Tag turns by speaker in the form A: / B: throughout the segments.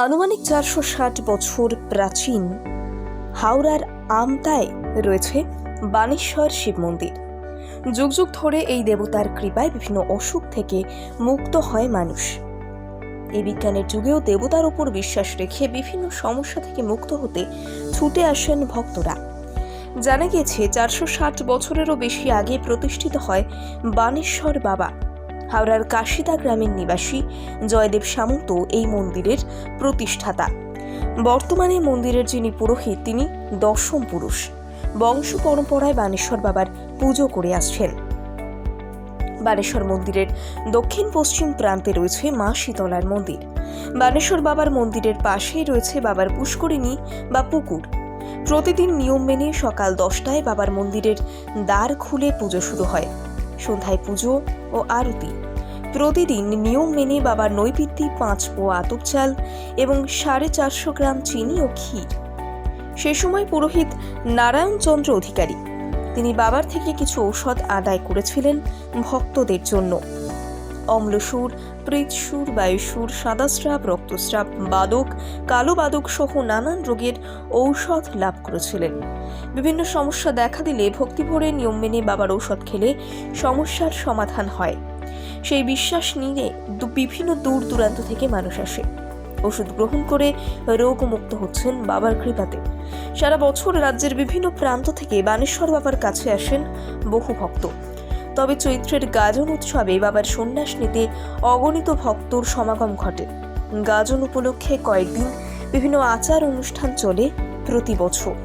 A: আনুমানিক ৪৬০ বছর প্রাচীন হাওড়ার আমতায় রয়েছে বানেশ্বর শিব মন্দির। যুগ যুগ ধরে এই দেবতার কৃপায় বিভিন্ন অসুখ থেকে মুক্ত হয় মানুষ। এই বিজ্ঞানের যুগেও দেবতার উপর বিশ্বাস রেখে বিভিন্ন সমস্যা থেকে মুক্ত হতে ছুটে আসেন ভক্তরা। জানা গিয়েছে ৪৬০ বছরেরও বেশি আগে প্রতিষ্ঠিত হয় বানেশ্বর বাবা। হাওড়ার কাশিদা গ্রামের নিবাসী জয়দেব সামন্ত এই মন্দিরের প্রতিষ্ঠাতা। বর্তমানে মন্দিরের যিনি পুরোহিত তিনি দশম পুরুষ। বংশ পরম্পরায় বানেশ্বর বাবার পুজো করে আসছেন। বানেশ্বর মন্দিরের দক্ষিণ পশ্চিম প্রান্তে রয়েছে মা শীতলার মন্দির। বানেশ্বর বাবার মন্দিরের পাশেই রয়েছে বাবার পুষ্করিণী বা পুকুর। প্রতিদিন নিয়ম মেনে সকাল 10টায় বাবার মন্দিরের দ্বার খুলে পুজো শুরু হয়। সন্ধ্যায় পুজো ও আরতি। প্রতিদিন নিয়ম মেনে বাবার নৈবেদ্যে 5 পোয়া আতপ চাল এবং 450 গ্রাম চিনি ও ক্ষীর। সে সময় পুরোহিত নারায়ণচন্দ্র অধিকারী তিনি বাবার থেকে কিছু ঔষধ আদায় করেছিলেন ভক্তদের জন্য। অম্লসুর, প্রীতসুর, বায়ুসুর, সাদাস্রাব, রক্তস্রাব, বাদক, কালো বাদক সহ নানান রোগের ঔষধ লাভ করেছিলেন। বিভিন্ন সমস্যা দেখা দিলে ভক্তিভরে নিয়ম মেনে বাবার ঔষধ খেলে সমস্যার সমাধান হয়। সেই বিশ্বাস নিয়ে বিভিন্ন দূর দূরান্ত থেকে মানুষ আসে। ওষুধ গ্রহণ করে রোগমুক্ত হচ্ছেন বাবার কৃপাতে। সারা বছর রাজ্যের বিভিন্ন প্রান্ত থেকে বানেশ্বর বাবার কাছে আসেন বহু ভক্ত। তবে চৈত্রের গাজন উৎসবে বাবার সন্ন্যাস নিতে অগণিত ভক্তর সমাগম ঘটে। গাজন উপলক্ষে কয়েকদিন বিভিন্ন আচার অনুষ্ঠান চলে প্রতি বছর।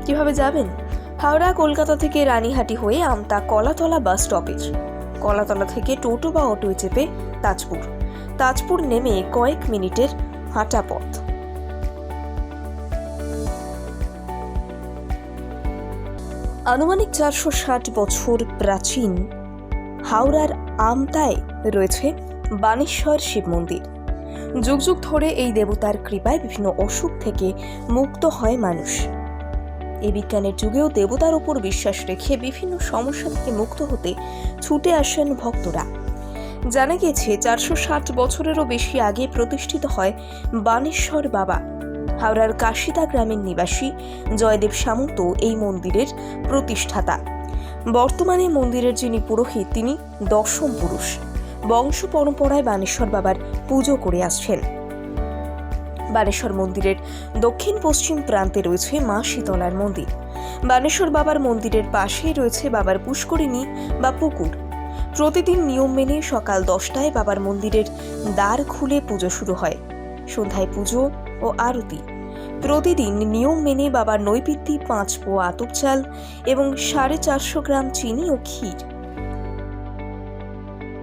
A: কিভাবে যাবেন? হাওড়া কলকাতা থেকে রানীহাটি হয়ে আমতা কলাতলা বাস স্টপেজ। কলাতলা থেকে টোটো বা অটোয় চেপে তাজপুর নেমে কয়েক মিনিটের হাঁটা পথ। আনুমানিক ৪৬০ বছর প্রাচীন হাওড়ার আমতায় রয়েছে বানেশ্বর শিব মন্দির। যুগ যুগ ধরে এই দেবতার কৃপায় বিভিন্ন অসুখ থেকে মুক্ত হয় মানুষ। এই বিজ্ঞানের যুগেও দেবতার উপর বিশ্বাস রেখে বিভিন্ন সমস্যা থেকে মুক্ত হতে ছুটে আসেন ভক্তরা। জানা গিয়েছে ৪৬০ বছরেরও বেশি আগে প্রতিষ্ঠিত হয় বানেশ্বর বাবা। হাওড়ার কাশিদা গ্রামের নিবাসী জয়দেব সামন্ত এই মন্দিরের প্রতিষ্ঠাতা। বর্তমানে মন্দিরের যিনি পুরোহিত তিনি দশম পুরুষ। বংশ পরম্পরায় বানেশ্বর বাবার পুজো করে আসছেন। বানেশ্বর মন্দিরের দক্ষিণ পশ্চিম প্রান্তে রয়েছে মা শীতলার মন্দির। বানেশ্বর বাবার মন্দিরের পাশেই রয়েছে বাবার পুষ্করিণী বা পুকুর। প্রতিদিন নিয়ম মেনে সকাল 10টায় বাবার মন্দিরের দ্বার খুলে পুজো শুরু হয়। সন্ধ্যায় পুজো ও আরতি। প্রতিদিন নিয়ম মেনে বাবার নৈবেদ্যে 5 পোয়া আতপ চাল এবং 450 গ্রাম চিনি ও ক্ষীর।